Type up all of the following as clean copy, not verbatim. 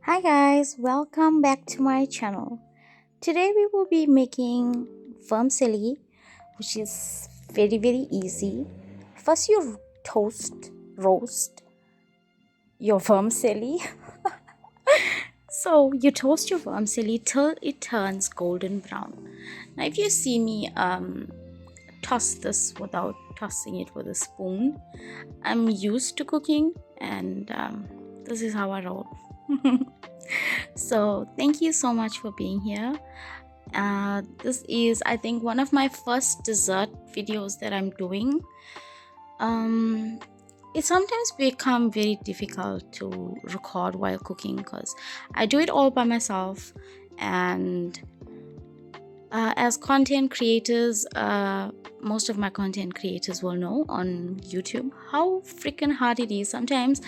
Hi guys, welcome back to my channel. Today we will be making vermicelli, which is very easy. First you roast your vermicelli. So you toast your vermicelli till it turns golden brown. Now if you see me toss this without tossing it with a spoon, I'm used to cooking and this is how I roll. So thank you so much for being here. This is, I think, one of my first dessert videos that I'm doing. It sometimes become very difficult to record while cooking because I do it all by myself, and as content creators, most of my content creators will know on YouTube how freaking hard it is. Sometimes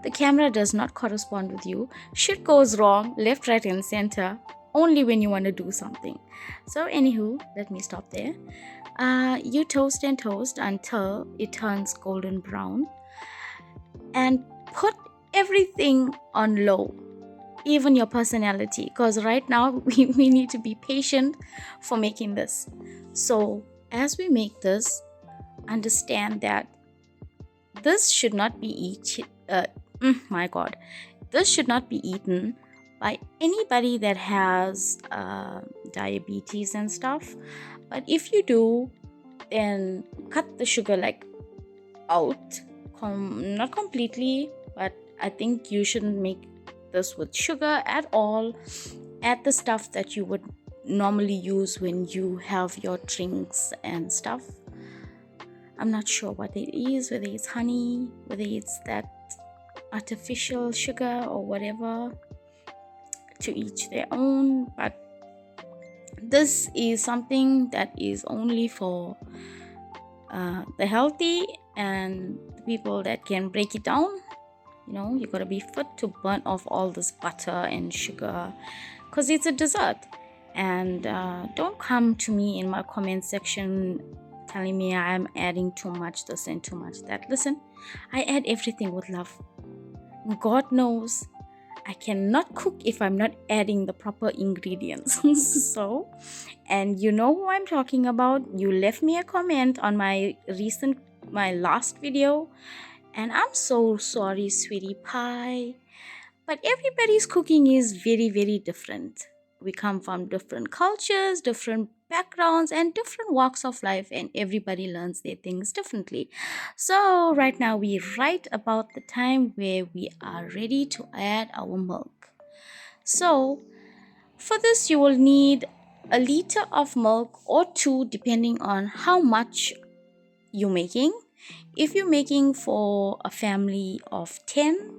the camera does not correspond with you. Shit goes wrong left, right, and center only when you want to do something. So, anywho, let me stop there. You toast and toast until it turns golden brown, and put everything on low, even your personality, because right now we need to be patient for making this. So as we make this, understand that this should not be my god, this should not be eaten by anybody that has diabetes and stuff. But if you do, then cut the sugar like out, not completely, but I think you shouldn't make this with sugar at all. Add the stuff that you would normally use when you have your drinks and stuff. I'm not sure what it is, whether it's honey, whether it's that artificial sugar or whatever, to each their own. But this is something that is only for the healthy and the people that can break it down. You gotta be fit to burn off all this butter and sugar because it's a dessert. And don't come to me in my comment section telling me I'm adding too much this and too much that. Listen, I add everything with love. God knows I cannot cook if I'm not adding the proper ingredients. So, and you know who I'm talking about. You left me a comment on my last video, and I'm so sorry, sweetie pie. But everybody's cooking is very different. We come from different cultures, different backgrounds, and different walks of life, and everybody learns their things differently. So, right now, we right about the time where we are ready to add our milk. So, for this, you will need a liter of milk or two, depending on how much you're making. If you're making for a family of 10,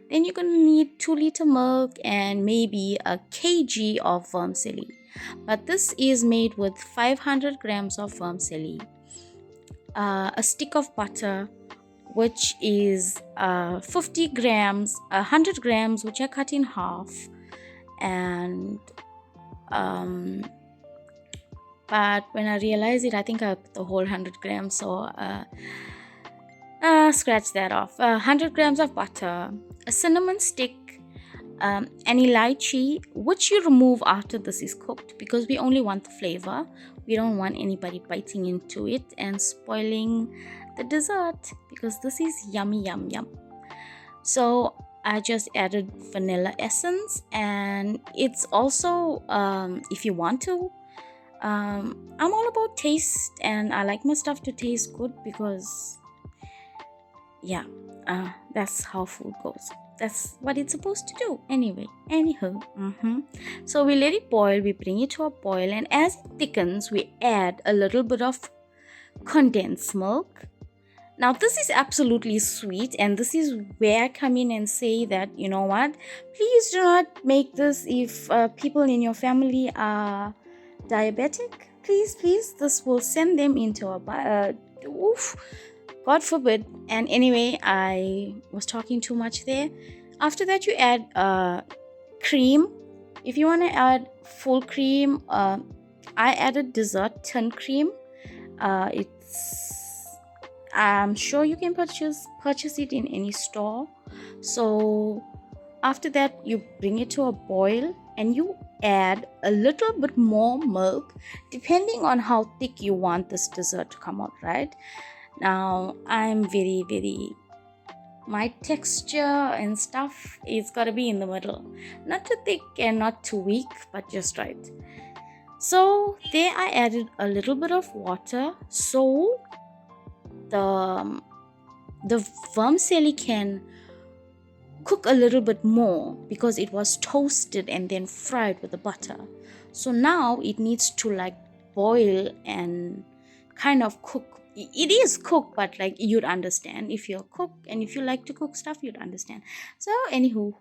then you're going to need 2-liter milk and maybe a kg of vermicelli. But this is made with 500 grams of vermicelli, a stick of butter, which is 50 grams, 100 grams, which I cut in half, and but when I realized it, I think I put the whole 100 grams, so scratch that off. 100 grams of butter, a cinnamon stick, an lychee, which you remove after this is cooked because we only want the flavor. We don't want anybody biting into it and spoiling the dessert because this is yummy yum. So I just added vanilla essence, and it's also if you want to, I'm all about taste, and I like my stuff to taste good because yeah, that's how food goes. That's what it's supposed to do anyway. So we let it boil, we bring it to a boil, and as it thickens, we add a little bit of condensed milk. Now this is absolutely sweet, and this is where I come in and say that, you know what, please do not make this if people in your family are diabetic. Please, this will send them into a oof, God forbid. And anyway, I was talking too much there. After that, you add cream. If you want to add full cream, I added dessert tin cream. I'm sure you can purchase it in any store. So After that, you bring it to a boil and you add a little bit more milk depending on how thick you want this dessert to come out, right? Now, I'm very, my texture and stuff is gotta be in the middle. Not too thick and not too weak, but just right. So there I added a little bit of water so the the vermicelli can cook a little bit more because it was toasted and then fried with the butter. So now it needs to like boil and kind of cook. It is cooked, but like you'd understand if you're a cook and if you like to cook stuff, you'd understand. So anywho,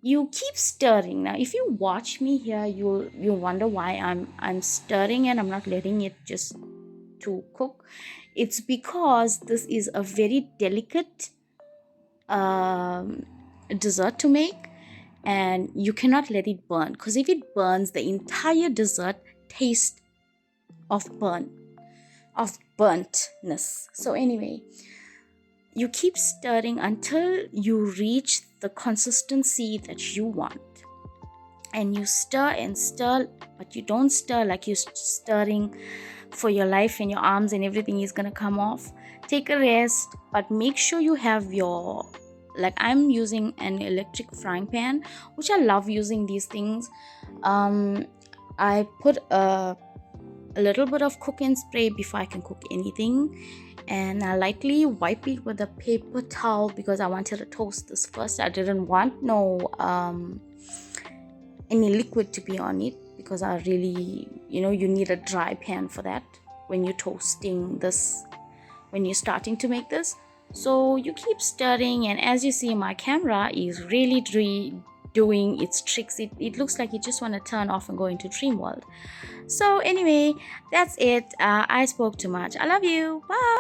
you keep stirring. Now if you watch me here, you'll wonder why I'm stirring and I'm not letting it just to cook. It's because this is a very delicate um, dessert to make, and you cannot let it burn, because if it burns, the entire dessert tastes of burntness. So anyway, you keep stirring until you reach the consistency that you want, and you stir and stir, but you don't stir like you're stirring for your life and your arms and everything is gonna come off. Take a rest, but make sure you have your, like I'm using an electric frying pan, which I love using these things. I put a little bit of cooking spray before I can cook anything, and I lightly wipe it with a paper towel because I wanted to toast this first. I didn't want no any liquid to be on it, because I really, you need a dry pan for that when you're toasting this, when you're starting to make this. So you keep stirring, and as you see, my camera is really doing its tricks. It looks like you just want to turn off and go into dream world. So anyway, that's it. I spoke too much. I love you. Bye.